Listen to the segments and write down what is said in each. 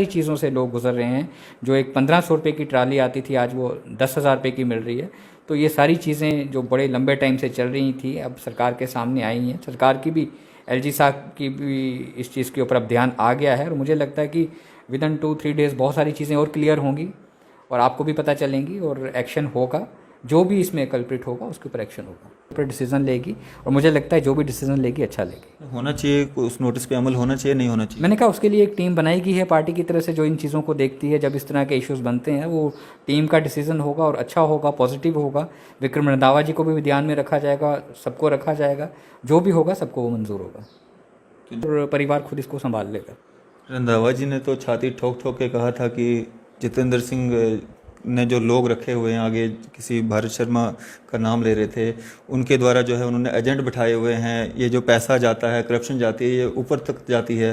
चीज़ों से लोग गुजर रहे हैं। जो एक 1500 रुपये की ट्राली आती थी आज वो 10,000 रुपये की मिल रही है। तो ये सारी चीज़ें जो बड़े लंबे टाइम से चल रही थी अब सरकार के सामने आई हैं। सरकार की भी, एलजी साहब की भी इस चीज़ के ऊपर अब ध्यान आ गया है और मुझे लगता है कि विदिन 2-3 डेज़ बहुत सारी चीज़ें और क्लियर होंगी और आपको भी पता चलेंगी और एक्शन होगा। जो भी इसमें कल्प्रिट होगा उसके ऊपर एक्शन होगा, ऊपर डिसीजन लेगी और मुझे लगता है जो भी डिसीजन लेगी अच्छा लेगी। होना चाहिए, उस नोटिस पे अमल होना चाहिए, नहीं होना चाहिए? मैंने कहा उसके लिए एक टीम बनाई गई है पार्टी की तरफ से जो इन चीज़ों को देखती है। जब इस तरह के इश्यूज़ बनते हैं वो टीम का डिसीजन होगा और अच्छा होगा, पॉजिटिव होगा। विक्रम रंधावा जी को भी ध्यान में रखा जाएगा, सबको रखा जाएगा, जो भी होगा सबको वो मंजूर होगा और परिवार खुद इसको संभाल लेगा। रंधावा जी ने तो छाती ठोक ठोक के कहा था कि जितेंद्र सिंह ने जो लोग रखे हुए हैं आगे, किसी भारत शर्मा का नाम ले रहे थे, उनके द्वारा जो है उन्होंने एजेंट बिठाए हुए हैं। ये जो पैसा जाता है, करप्शन जाती है, ये ऊपर तक जाती है।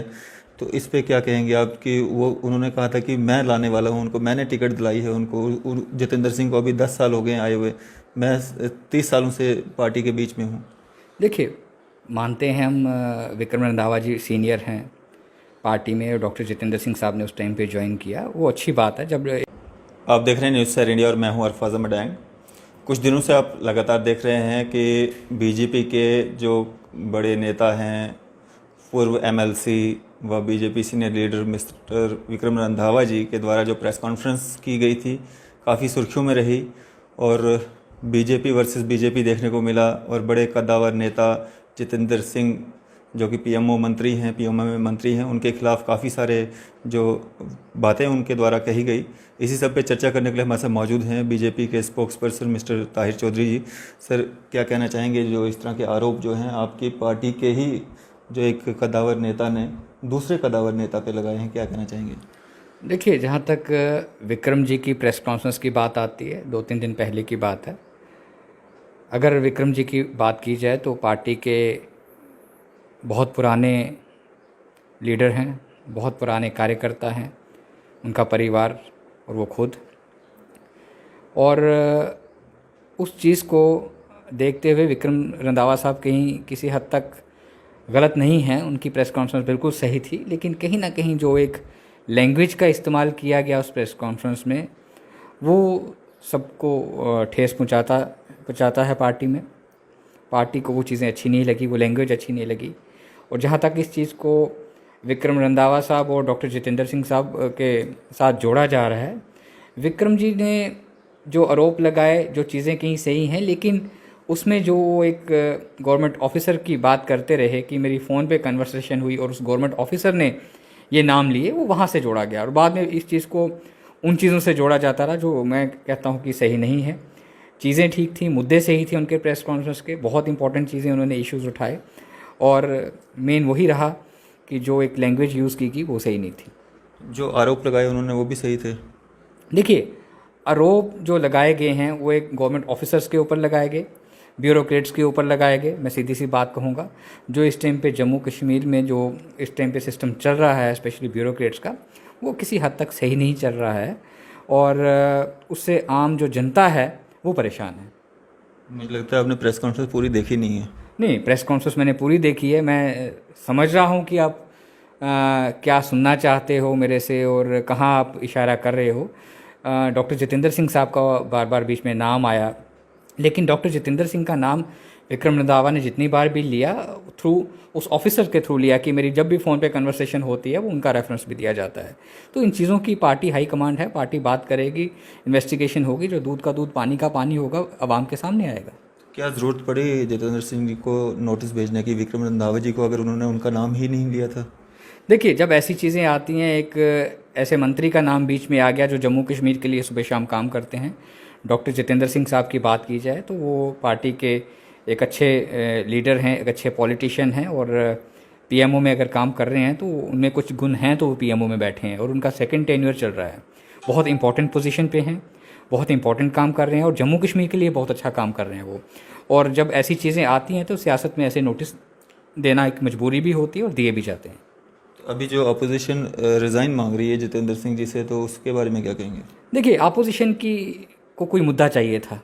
तो इस पे क्या कहेंगे आप कि वो उन्होंने कहा था कि मैं लाने वाला हूँ उनको, मैंने टिकट दिलाई है उनको। जितेंद्र सिंह को अभी 10 साल हो गए आए हुए, मैं 30 सालों से पार्टी के बीच में हूँ। देखिए, मानते हैं हम विक्रम रंधावा जी सीनियर हैं पार्टी में और डॉक्टर जितेंद्र सिंह साहब ने उस टाइम पे ज्वाइन किया, वो अच्छी बात है। जब आप देख रहे हैं न्यूज़ सर इंडिया और मैं हूं अरफाज अहमद डैंग। कुछ दिनों से आप लगातार देख रहे हैं कि बीजेपी के जो बड़े नेता हैं, पूर्व एमएलसी व BJP senior leader mister Vikram Randhawa ji के द्वारा जो प्रेस कॉन्फ्रेंस की गई थी काफ़ी सुर्खियों में रही और बीजेपी वर्सेस बीजेपी देखने को मिला। और बड़े कद्दावर नेता जितेंद्र सिंह जो कि पीएमओ मंत्री हैं, पीएमओ में मंत्री हैं, उनके खिलाफ काफ़ी सारे जो बातें उनके द्वारा कही गई, इसी सब पे चर्चा करने के लिए हमारे साथ मौजूद हैं बीजेपी के spokesperson mister Tahir Chaudhary ji. Sir, क्या कहना चाहेंगे जो इस तरह के आरोप जो हैं आपकी पार्टी के ही जो एक कद्दावर नेता ने दूसरे कद्दावर नेता पे लगाए हैं, क्या कहना चाहेंगे? देखिए, जहाँ तक विक्रम जी की प्रेस कॉन्फ्रेंस की बात आती है, 2-3 दिन पहले की बात है। अगर विक्रम जी की बात की जाए तो पार्टी के बहुत पुराने लीडर हैं, बहुत पुराने कार्यकर्ता हैं, उनका परिवार और वो खुद। और उस चीज़ को देखते हुए विक्रम रंधावा साहब कहीं किसी हद तक गलत नहीं हैं। उनकी प्रेस कॉन्फ्रेंस बिल्कुल सही थी, लेकिन कहीं ना कहीं जो एक लैंग्वेज का इस्तेमाल किया गया उस प्रेस कॉन्फ्रेंस में, वो सबको ठेस पहुंचाता है पार्टी में। पार्टी को वो चीज़ें अच्छी नहीं लगी, वो लैंग्वेज अच्छी नहीं लगी। और जहाँ तक इस चीज़ को विक्रम रंधावा साहब और डॉक्टर जितेंद्र सिंह साहब के साथ जोड़ा जा रहा है, विक्रम जी ने जो आरोप लगाए, जो चीज़ें कहीं सही हैं, लेकिन उसमें जो एक गवर्नमेंट ऑफिसर की बात करते रहे कि मेरी फ़ोन पे कन्वर्सेशन हुई और उस गवर्नमेंट ऑफिसर ने ये नाम लिए, वो वहाँ से जोड़ा गया और बाद में इस चीज़ को उन चीज़ों से जोड़ा जाता रहा जो मैं कहता हूँ कि सही नहीं है। चीज़ें ठीक थी, मुद्दे सही थे उनके प्रेस कॉन्फ्रेंस के, बहुत इंपॉर्टेंट चीज़ें उन्होंने इश्यूज़ उठाए और मेन वही रहा कि जो एक लैंग्वेज यूज़ की गई वो सही नहीं थी। जो आरोप लगाए उन्होंने वो भी सही थे? देखिए, आरोप जो लगाए गए हैं वो एक गवर्नमेंट ऑफिसर्स के ऊपर लगाए गए, ब्यूरोक्रेट्स के ऊपर लगाए गए। मैं सीधी सी बात कहूँगा, जो इस टाइम पे जम्मू कश्मीर में जो इस टाइम पे सिस्टम चल रहा है, स्पेशली ब्यूरोक्रेट्स का, वो किसी हद तक सही नहीं चल रहा है और उससे आम जो जनता है वो परेशान है। मुझे लगता है आपने प्रेस कॉन्फ्रेंस पूरी देखी नहीं है। नहीं, प्रेस कॉन्फ्रेंस मैंने पूरी देखी है। मैं समझ रहा हूँ कि आप क्या सुनना चाहते हो मेरे से और कहाँ आप इशारा कर रहे हो। डॉक्टर जितेंद्र सिंह साहब का बार बार बीच में नाम आया, लेकिन डॉक्टर जितेंद्र सिंह का नाम विक्रम रंधावा ने जितनी बार भी लिया थ्रू उस ऑफिसर के थ्रू लिया कि मेरी जब भी फ़ोन पे कन्वर्सेशन होती है वो उनका रेफरेंस भी दिया जाता है। तो इन चीज़ों की पार्टी हाई कमांड है, पार्टी बात करेगी, इन्वेस्टिगेशन होगी, जो दूध का दूध पानी का पानी होगा आवाम के सामने आएगा। क्या ज़रूरत पड़ी जितेंद्र सिंह जी को नोटिस भेजने की, विक्रम रंधावा जी को, अगर उन्होंने उनका नाम ही नहीं लिया था? देखिए, जब ऐसी चीज़ें आती हैं, एक ऐसे मंत्री का नाम बीच में आ गया जो जम्मू कश्मीर के लिए सुबह शाम काम करते हैं, डॉक्टर जितेंद्र सिंह साहब की बात की जाए तो वो पार्टी के एक अच्छे लीडर हैं, एक अच्छे पॉलिटिशियन हैं और पीएमओ में अगर काम कर रहे हैं तो उनमें कुछ गुण हैं तो वो पीएमओ में बैठे हैं और उनका सेकंड टेन्योर चल रहा है। बहुत इंपॉर्टेंट पोजीशन पे हैं, बहुत इंपॉर्टेंट काम कर रहे हैं और जम्मू कश्मीर के लिए बहुत अच्छा काम कर रहे हैं वो। और जब ऐसी चीज़ें आती हैं तो सियासत में ऐसे नोटिस देना एक मजबूरी भी होती है और दिए भी जाते हैं। अभी जो अपोजिशन रिज़ाइन मांग रही है जितेंद्र सिंह जी से, तो उसके बारे में क्या कहेंगे? देखिए, अपोजिशन को कोई मुद्दा चाहिए था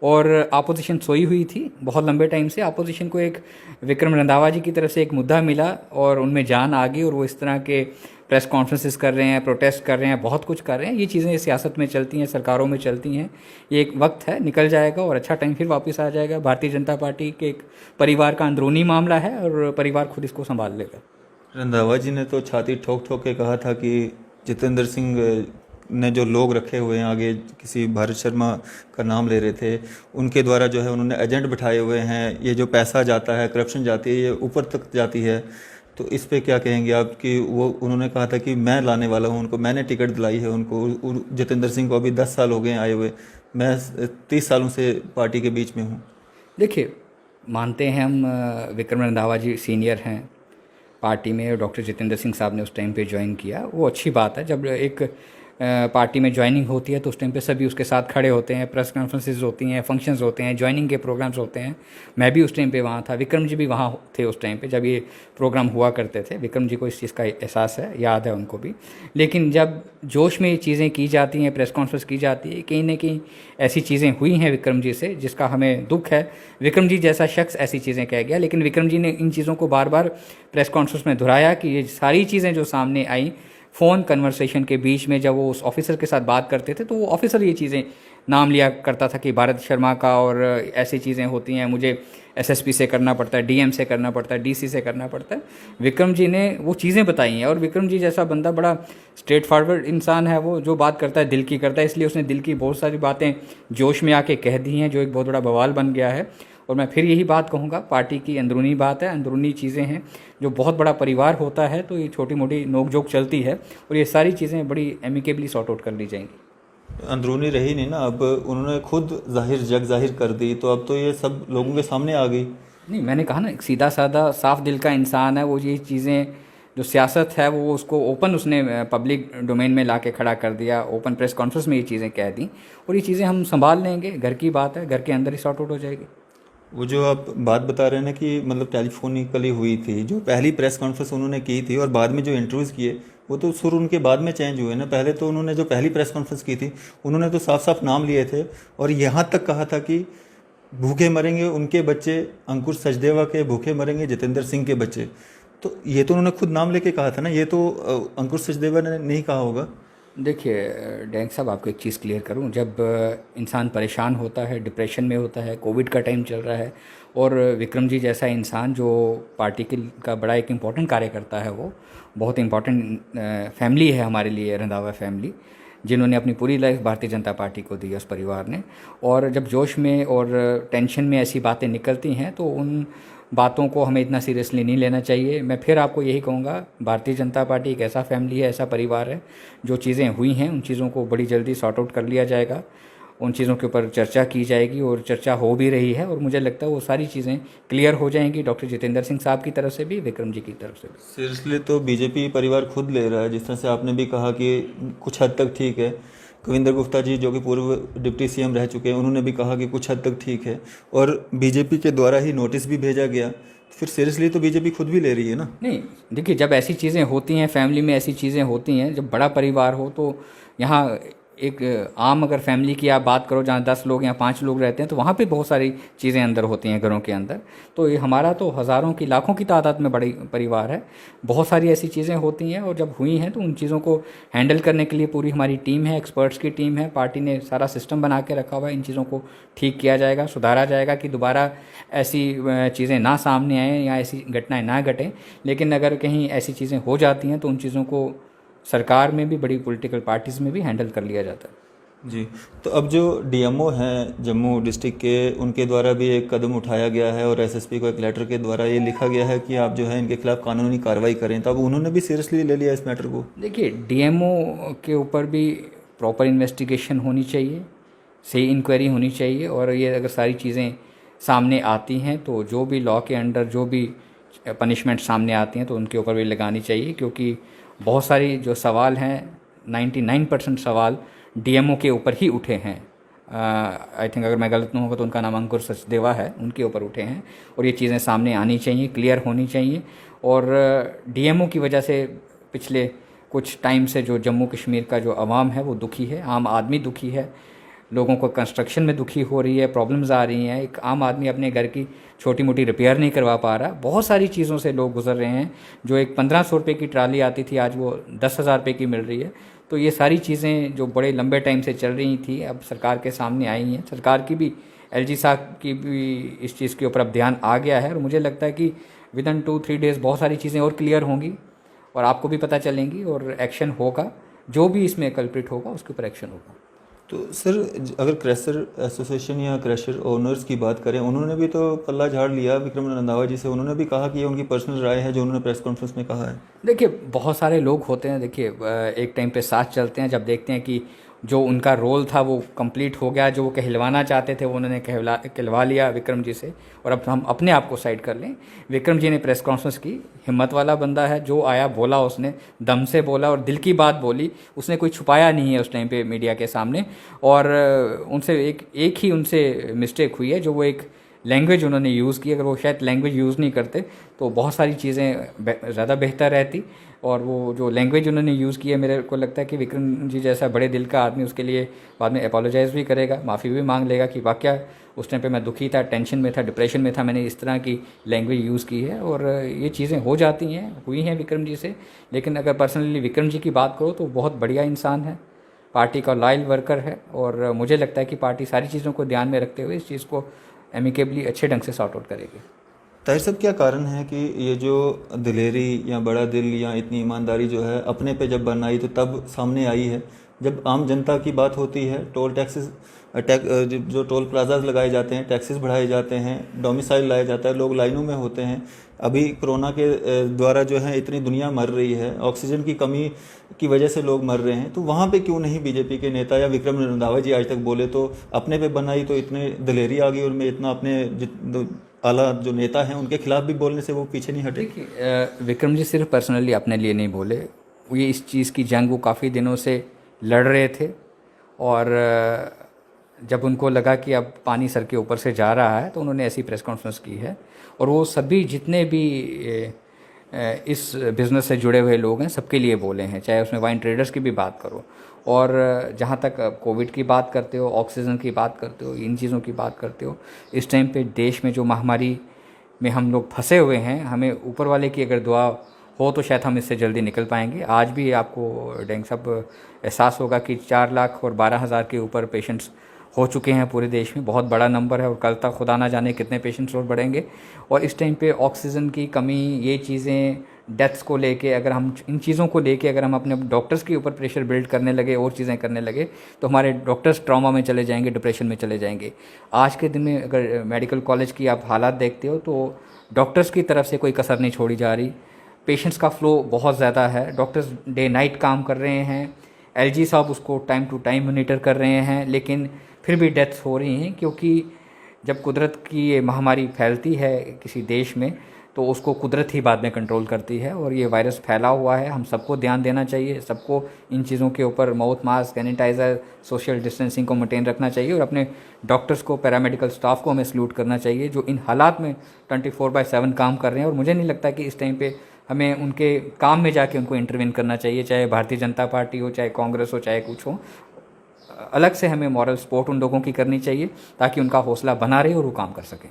और अपोजिशन सोई हुई थी बहुत लंबे टाइम से। अपोजिशन को एक विक्रम रंधावा जी की तरफ से एक मुद्दा मिला और उनमें जान आ गई और वो इस तरह के प्रेस कॉन्फ्रेंसेस कर रहे हैं, प्रोटेस्ट कर रहे हैं, बहुत कुछ कर रहे हैं। ये चीज़ें सियासत में चलती हैं, सरकारों में चलती हैं। ये एक वक्त है, निकल जाएगा और अच्छा टाइम फिर वापस आ जाएगा। भारतीय जनता पार्टी के एक परिवार का अंदरूनी मामला है और परिवार खुद इसको संभाल लेगा। रंधावा जी ने तो छाती ठोक ठोक के कहा था कि जितेंद्र सिंह ने जो लोग रखे हुए हैं, आगे किसी भारत शर्मा का नाम ले रहे थे, उनके द्वारा जो है उन्होंने एजेंट बिठाए हुए हैं। ये जो पैसा जाता है, करप्शन जाती है, ये ऊपर तक जाती है। तो इस पे क्या कहेंगे आप कि वो उन्होंने कहा था कि मैं लाने वाला हूँ उनको, मैंने टिकट दिलाई है उनको। जितेंद्र सिंह को अभी 10 साल हो गए आए हुए, मैं 30 सालों से पार्टी के बीच में हूँ। देखिए, मानते हैं हम, विक्रम रंधावा जी सीनियर हैं पार्टी में, और डॉक्टर जितेंद्र सिंह साहब ने उस टाइम पे ज्वाइन किया, वो अच्छी बात है। जब एक पार्टी में ज्वाइनिंग होती है तो उस टाइम पे सभी उसके साथ खड़े होते हैं, प्रेस कॉन्फ्रेंसेस होती हैं, फंक्शंस होते हैं, ज्वाइनिंग के प्रोग्राम्स होते हैं। मैं भी उस टाइम पे वहाँ था, विक्रम जी भी वहाँ थे उस टाइम पे जब ये प्रोग्राम हुआ करते थे। विक्रम जी को इस चीज़ का एहसास है, याद है उनको भी। लेकिन जब जोश में ये चीज़ें की जाती हैं, प्रेस कॉन्फ्रेंस की जाती है, कहीं ना कहीं ऐसी चीज़ें हुई हैं विक्रम जी से जिसका हमें दुख है। विक्रम जी जैसा शख्स ऐसी चीज़ें कह गया, लेकिन विक्रम जी ने इन चीज़ों को बार बार प्रेस कॉन्फ्रेंस में दोहराया कि ये सारी चीज़ें जो सामने आई फ़ोन कन्वर्सेशन के बीच में, जब वो उस ऑफिसर के साथ बात करते थे तो वो ऑफिसर ये चीज़ें नाम लिया करता था कि भारत शर्मा का, और ऐसी चीज़ें होती हैं, मुझे एसएसपी से करना पड़ता है, डीएम से करना पड़ता है, डीसी से करना पड़ता है। विक्रम जी ने वो चीज़ें बताई हैं, और विक्रम जी जैसा बंदा बड़ा स्ट्रेट फॉरवर्ड इंसान है, वो जो बात करता है दिल की करता है। इसलिए उसने दिल की बहुत सारी बातें जोश में आके कह दी हैं, जो एक बहुत बड़ा बवाल बन गया है। और मैं फिर यही बात कहूँगा, पार्टी की अंदरूनी बात है, अंदरूनी चीज़ें हैं। जो बहुत बड़ा परिवार होता है तो ये छोटी मोटी नोक झोंक चलती है, और ये सारी चीज़ें बड़ी एमिकेबली सॉर्ट आउट कर ली जाएंगी। अंदरूनी रही नहीं ना, अब उन्होंने खुद जग जाहिर कर दी, तो अब तो ये सब लोगों के सामने आ गई। नहीं, मैंने कहा ना, एक सीधा साधा साफ दिल का इंसान है वो। ये चीज़ें जो सियासत है वो उसको ओपन उसने पब्लिक डोमेन में ला के खड़ा कर दिया, ओपन प्रेस कॉन्फ्रेंस में ये चीज़ें कह दी, और ये चीज़ें हम संभाल लेंगे। घर की बात है, घर के अंदर ही सॉर्ट आउट हो जाएगी। वो जो आप बात बता रहे हैं ना कि मतलब टेलीफोनिकली हुई थी, जो पहली प्रेस कॉन्फ्रेंस उन्होंने की थी और बाद में जो इंटरव्यूज़ किए, वो तो सुर उनके बाद में चेंज हुए ना। पहले तो उन्होंने जो पहली प्रेस कॉन्फ्रेंस की थी, उन्होंने तो साफ साफ नाम लिए थे, और यहाँ तक कहा था कि भूखे मरेंगे उनके बच्चे, अंकुश सचदेवा के भूखे मरेंगे जितेंद्र सिंह के बच्चे। तो ये तो उन्होंने खुद नाम लेके कहा था ना, ये तो अंकुश सचदेवा ने नहीं कहा होगा। देखिए डैंग साहब, आपको एक चीज़ क्लियर करूं, जब इंसान परेशान होता है, डिप्रेशन में होता है, कोविड का टाइम चल रहा है, और विक्रम जी जैसा इंसान जो पार्टी का बड़ा एक इम्पॉर्टेंट कार्य करता है, वो बहुत इम्पॉर्टेंट फैमिली है हमारे लिए, रंधावा फैमिली, जिन्होंने अपनी पूरी लाइफ भारतीय जनता पार्टी को दी, उस परिवार ने। और जब जोश में और टेंशन में ऐसी बातें निकलती हैं तो उन बातों को हमें इतना सीरियसली नहीं लेना चाहिए। मैं फिर आपको यही कहूँगा, भारतीय जनता पार्टी एक ऐसा फैमिली है, ऐसा परिवार है, जो चीज़ें हुई हैं उन चीज़ों को बड़ी जल्दी सॉर्ट आउट कर लिया जाएगा, उन चीज़ों के ऊपर चर्चा की जाएगी, और चर्चा हो भी रही है, और मुझे लगता है वो सारी चीज़ें क्लियर हो जाएंगी, डॉक्टर जितेंद्र सिंह साहब की तरफ से भी, विक्रम जी की तरफ से भी। सीरियसली तो बीजेपी परिवार खुद ले रहा है, जिस तरह से आपने भी कहा कि कुछ हद तक ठीक है। कविंदर गुप्ता जी जो कि पूर्व डिप्टी सीएम रह चुके हैं, उन्होंने भी कहा कि कुछ हद तक ठीक है, और बीजेपी के द्वारा ही नोटिस भी भेजा गया। फिर सीरियसली तो बीजेपी खुद भी ले रही है ना। नहीं, देखिए, जब ऐसी चीज़ें होती हैं, फैमिली में ऐसी चीज़ें होती हैं, जब बड़ा परिवार हो, तो यहाँ एक आम अगर फैमिली की आप बात करो जहाँ 10 लोग या 5 लोग रहते हैं, तो वहाँ पे बहुत सारी चीज़ें अंदर होती हैं घरों के अंदर। तो ये हमारा तो हज़ारों की, लाखों की तादाद में बड़ी परिवार है, बहुत सारी ऐसी चीज़ें होती हैं, और जब हुई हैं तो उन चीज़ों को हैंडल करने के लिए पूरी हमारी टीम है, एक्सपर्ट्स की टीम है, पार्टी ने सारा सिस्टम बना के रखा हुआ है। इन चीज़ों को ठीक किया जाएगा, सुधारा जाएगा कि दोबारा ऐसी चीज़ें ना सामने आएँ या ऐसी घटनाएँ ना घटें। लेकिन अगर कहीं ऐसी चीज़ें हो जाती हैं तो उन चीज़ों को सरकार में भी, बड़ी पॉलिटिकल पार्टीज़ में भी हैंडल कर लिया जाता है। जी, तो अब जो डीएमओ हैं जम्मू डिस्ट्रिक्ट के, उनके द्वारा भी एक कदम उठाया गया है, और एसएसपी को एक लेटर के द्वारा ये लिखा गया है कि आप जो है इनके खिलाफ कानूनी कार्रवाई करें। तो अब उन्होंने भी सीरियसली ले लिया इस मैटर को। देखिए, डीएमओ के ऊपर भी प्रॉपर इन्वेस्टिगेशन होनी चाहिए, सही इंक्वायरी होनी चाहिए, और ये अगर सारी चीज़ें सामने आती हैं तो जो भी लॉ के अंडर जो भी पनिशमेंट सामने आती हैं तो उनके ऊपर भी लगानी चाहिए, क्योंकि बहुत सारी जो सवाल हैं, 99% सवाल डीएमओ के ऊपर ही उठे हैं। आई थिंक, अगर मैं गलत नहीं होगा तो उनका नाम अंकुर सचदेवा है, उनके ऊपर उठे हैं, और ये चीज़ें सामने आनी चाहिए, क्लियर होनी चाहिए। और डीएमओ की वजह से पिछले कुछ टाइम से जो जम्मू कश्मीर का जो अवाम है वो दुखी है, आम आदमी दुखी है, लोगों को कंस्ट्रक्शन में दुखी हो रही है, प्रॉब्लम्स आ रही हैं, एक आम आदमी अपने घर की छोटी मोटी रिपेयर नहीं करवा पा रहा। बहुत सारी चीज़ों से लोग गुजर रहे हैं। जो एक 1500 रुपये की ट्राली आती थी आज वो 10,000 रुपये की मिल रही है। तो ये सारी चीज़ें जो बड़े लंबे टाइम से चल रही थी अब सरकार के सामने आई हैं। सरकार की भी, एलजी साहब की भी इस चीज़ के ऊपर अब ध्यान आ गया है और मुझे लगता है कि विद इन 2-3 डेज़ बहुत सारी चीज़ें और क्लियर होंगी और आपको भी पता चलेंगी और एक्शन होगा। जो भी इसमें कल्प्रिट होगा उसके ऊपर एक्शन होगा। तो सर, अगर क्रैशर एसोसिएशन या क्रैशर ओनर्स की बात करें, उन्होंने भी तो पल्ला झाड़ लिया विक्रम रंधावा जी से। उन्होंने भी कहा कि ये उनकी पर्सनल राय है जो उन्होंने प्रेस कॉन्फ्रेंस में कहा है। देखिए, बहुत सारे लोग होते हैं, देखिए एक टाइम पे साथ चलते हैं, जब देखते हैं कि जो उनका रोल था वो कंप्लीट हो गया, जो वो कहलवाना चाहते थे वो उन्होंने कहलवा लिया विक्रम जी से, और अब हम अपने आप को साइड कर लें। विक्रम जी ने प्रेस कॉन्फ्रेंस की, हिम्मत वाला बंदा है, जो आया बोला, उसने दम से बोला और दिल की बात बोली। उसने कोई छुपाया नहीं है उस टाइम पे मीडिया के सामने। और उनसे एक ही उनसे मिस्टेक हुई है, जो वो एक लैंग्वेज उन्होंने यूज़ की। अगर वो शायद लैंग्वेज यूज़ नहीं करते तो बहुत सारी चीज़ें ज़्यादा बेहतर रहती। और वो जो लैंग्वेज उन्होंने यूज़ की है, मेरे को लगता है कि विक्रम जी जैसा बड़े दिल का आदमी उसके लिए बाद में अपोलोजाइज़ भी करेगा, माफ़ी भी मांग लेगा कि वाकया उस टाइम पे मैं दुखी था, टेंशन में था, डिप्रेशन में था, मैंने इस तरह की लैंग्वेज यूज़ की है। और ये चीज़ें हो जाती हैं, हुई हैं विक्रम जी से। लेकिन अगर पर्सनली विक्रम जी की बात करो तो बहुत बढ़िया इंसान है, पार्टी का लॉयल वर्कर है। और मुझे लगता है कि पार्टी सारी चीज़ों को ध्यान में रखते हुए इस चीज़ को एमिकेबली अच्छे ढंग से सॉर्ट आउट करेगी। ताहिर साहब, क्या कारण है कि ये जो दिलेरी या बड़ा दिल या इतनी ईमानदारी जो है अपने पे जब बन आई तो तब सामने आई है? जब आम जनता की बात होती है, टोल टैक्सेस जो टोल प्लाजाज लगाए जाते हैं, टैक्सेस बढ़ाए जाते हैं, डोमिसाइल लाया जाता है, लोग लाइनों में होते हैं। अभी कोरोना के द्वारा जो है इतनी दुनिया मर रही है, ऑक्सीजन की कमी की वजह से लोग मर रहे हैं, तो वहाँ पे क्यों नहीं बीजेपी के नेता या विक्रम रंधावा जी आज तक बोले? तो अपने पे बनाई तो इतने दिलेरी आ गई और मैं इतना अपने आला जो नेता हैं उनके खिलाफ भी बोलने से वो पीछे नहीं हटे। देखिए, विक्रम जी सिर्फ पर्सनली अपने लिए नहीं बोले, ये इस चीज़ की जंग वो काफ़ी दिनों से लड़ रहे थे। और जब उनको लगा कि अब पानी सर के ऊपर से जा रहा है तो उन्होंने ऐसी प्रेस कॉन्फ्रेंस की है। और वो सभी जितने भी इस बिज़नेस से जुड़े हुए लोग हैं सबके लिए बोले हैं, चाहे उसमें वाइन ट्रेडर्स की भी बात करो, और जहाँ तक कोविड की बात करते हो, ऑक्सीजन की बात करते हो, इन चीज़ों की बात करते हो, इस टाइम पे देश में जो महामारी में हम लोग फंसे हुए हैं, हमें ऊपर वाले की अगर दुआ हो तो शायद हम इससे जल्दी निकल पाएंगे। आज भी आपको डेंग साहब एहसास होगा कि 4 लाख और 12,000 के ऊपर पेशेंट्स हो चुके हैं पूरे देश में, बहुत बड़ा नंबर है। और कल तक खुदा ना जाने कितने पेशेंट्स और बढ़ेंगे। और इस टाइम पे ऑक्सीजन की कमी, ये चीज़ें, डेथ्स को लेके, अगर हम इन चीज़ों को लेके अगर हम अपने डॉक्टर्स के ऊपर प्रेशर बिल्ड करने लगे और चीज़ें करने लगे तो हमारे डॉक्टर्स ट्रॉमा में चले जाएंगे, डिप्रेशन में चले जाएंगे। आज के दिन में अगर मेडिकल कॉलेज की आप हालात देखते हो तो डॉक्टर्स की तरफ से कोई कसर नहीं छोड़ी जा रही। पेशेंट्स का फ्लो बहुत ज़्यादा है, डॉक्टर्स डे नाइट काम कर रहे हैं, एलजी साहब उसको टाइम टू टाइम मॉनिटर कर रहे हैं, लेकिन फिर भी डेथ्स हो रही हैं। क्योंकि जब कुदरत की ये महामारी फैलती है किसी देश में तो उसको कुदरत ही बाद में कंट्रोल करती है। और ये वायरस फैला हुआ है, हम सबको ध्यान देना चाहिए, सबको इन चीज़ों के ऊपर mouth mask, sanitiser, social distancing को मेंटेन रखना चाहिए। और अपने डॉक्टर्स को, पैरामेडिकल स्टाफ को हमें सल्यूट करना चाहिए जो इन हालात में 24/7 काम कर रहे हैं। और मुझे नहीं लगता कि इस टाइम पे हमें उनके काम में जाके उनको इंटरवेन करना चाहिए, चाहे भारतीय जनता पार्टी हो, चाहे कांग्रेस हो, चाहे कुछ हो। अलग से हमें मॉरल सपोर्ट उन लोगों की करनी चाहिए ताकि उनका हौसला बना रहे और वो काम कर सकें।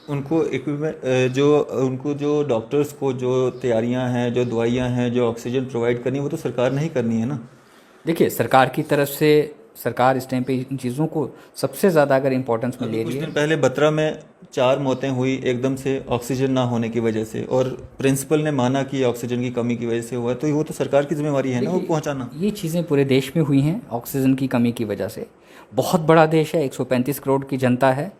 उनको इक्विपमेंट जो डॉक्टर्स को जो तैयारियां हैं, जो दवाइयां हैं, जो ऑक्सीजन प्रोवाइड करनी है, वो तो सरकार ने ही करनी है ना। देखिए, सरकार की तरफ से सरकार इस टाइम पे इन चीज़ों को सबसे ज़्यादा अगर इम्पोर्टेंस में ले रही है। कुछ दिन पहले बत्रा में 4 मौतें हुई एकदम से ऑक्सीजन ना होने की वजह से, और प्रिंसिपल ने माना कि ऑक्सीजन की कमी की वजह से हुआ, तो वो तो सरकार की जिम्मेवारी है ना वो पहुंचाना। ये चीज़ें पूरे देश में हुई हैं ऑक्सीजन की कमी की वजह से। बहुत बड़ा देश है, 135 करोड़ की जनता है।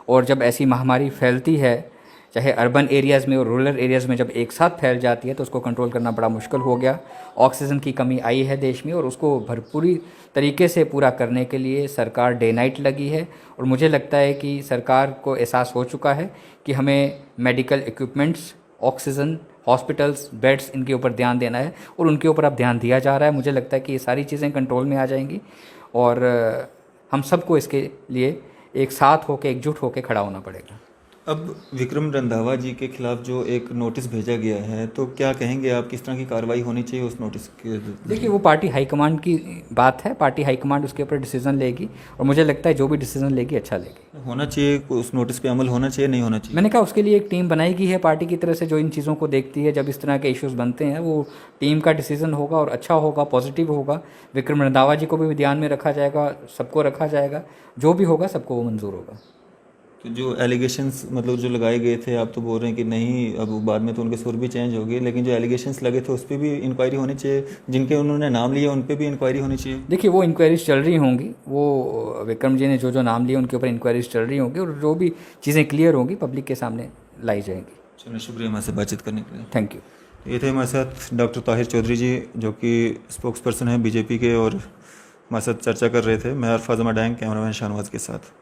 और जब ऐसी महामारी फैलती है, चाहे अर्बन एरियाज़ में और रूरल एरियाज़ में जब एक साथ फैल जाती है तो उसको कंट्रोल करना बड़ा मुश्किल हो गया। ऑक्सीजन की कमी आई है देश में और उसको भरपूरी तरीके से पूरा करने के लिए सरकार डे नाइट लगी है। और मुझे लगता है कि सरकार को एहसास हो चुका है कि हमें medical equipments, oxygen, hospitals, beds, इनके ऊपर ध्यान देना है और उनके ऊपर अब ध्यान दिया जा रहा है। मुझे लगता है कि ये सारी चीज़ें कंट्रोल में आ जाएंगी और हम सबको इसके लिए एक साथ होकर, एकजुट होकर खड़ा होना पड़ेगा। अब विक्रम रंधावा जी के खिलाफ जो एक नोटिस भेजा गया है, तो क्या कहेंगे आप, किस तरह की कार्रवाई होनी चाहिए उस नोटिस के? देखिए, वो पार्टी हाईकमांड की बात है, पार्टी हाईकमांड उसके ऊपर डिसीजन लेगी और मुझे लगता है जो भी डिसीजन लेगी अच्छा लेगी। होना चाहिए, उस नोटिस पे अमल होना चाहिए, नहीं होना चाहिए? मैंने कहा उसके लिए एक टीम बनाई गई है पार्टी की तरफ से जो इन चीज़ों को देखती है। जब इस तरह के इश्यूज बनते हैं वो टीम का डिसीजन होगा और अच्छा होगा, पॉजिटिव होगा। विक्रम रंधावा जी को भी ध्यान में रखा जाएगा, सबको रखा जाएगा, जो भी होगा सबको वो मंजूर होगा। तो जो एलिगेशंस मतलब जो लगाए गए थे, आप तो बोल रहे हैं कि नहीं, अब बाद में तो उनके सुर भी चेंज हो गए, लेकिन जो एलिगेशंस लगे थे उस पर भी इंक्वायरी होनी चाहिए, जिनके उन्होंने नाम लिए उन पर भी इंक्वायरी होनी चाहिए। देखिए, वो इंक्वायरीज चल रही होंगी, वो विक्रम जी ने जो जो नाम लिए उनके ऊपर इंक्वायरीज चल रही होंगी और जो भी चीज़ें क्लियर होंगी पब्लिक के सामने लाई जाएंगी। चलिए, शुक्रिया हमारे से बातचीत करने के लिए। Thank you. ये थे हमारे साथ डॉक्टर ताहिर चौधरी जी, जो कि स्पोक्स पर्सन हैं बीजेपी के, और हमारे साथ चर्चा कर रहे थे। मैं अरफाज अहमद डैंग, कैमरामैन शाहनवाज के साथ।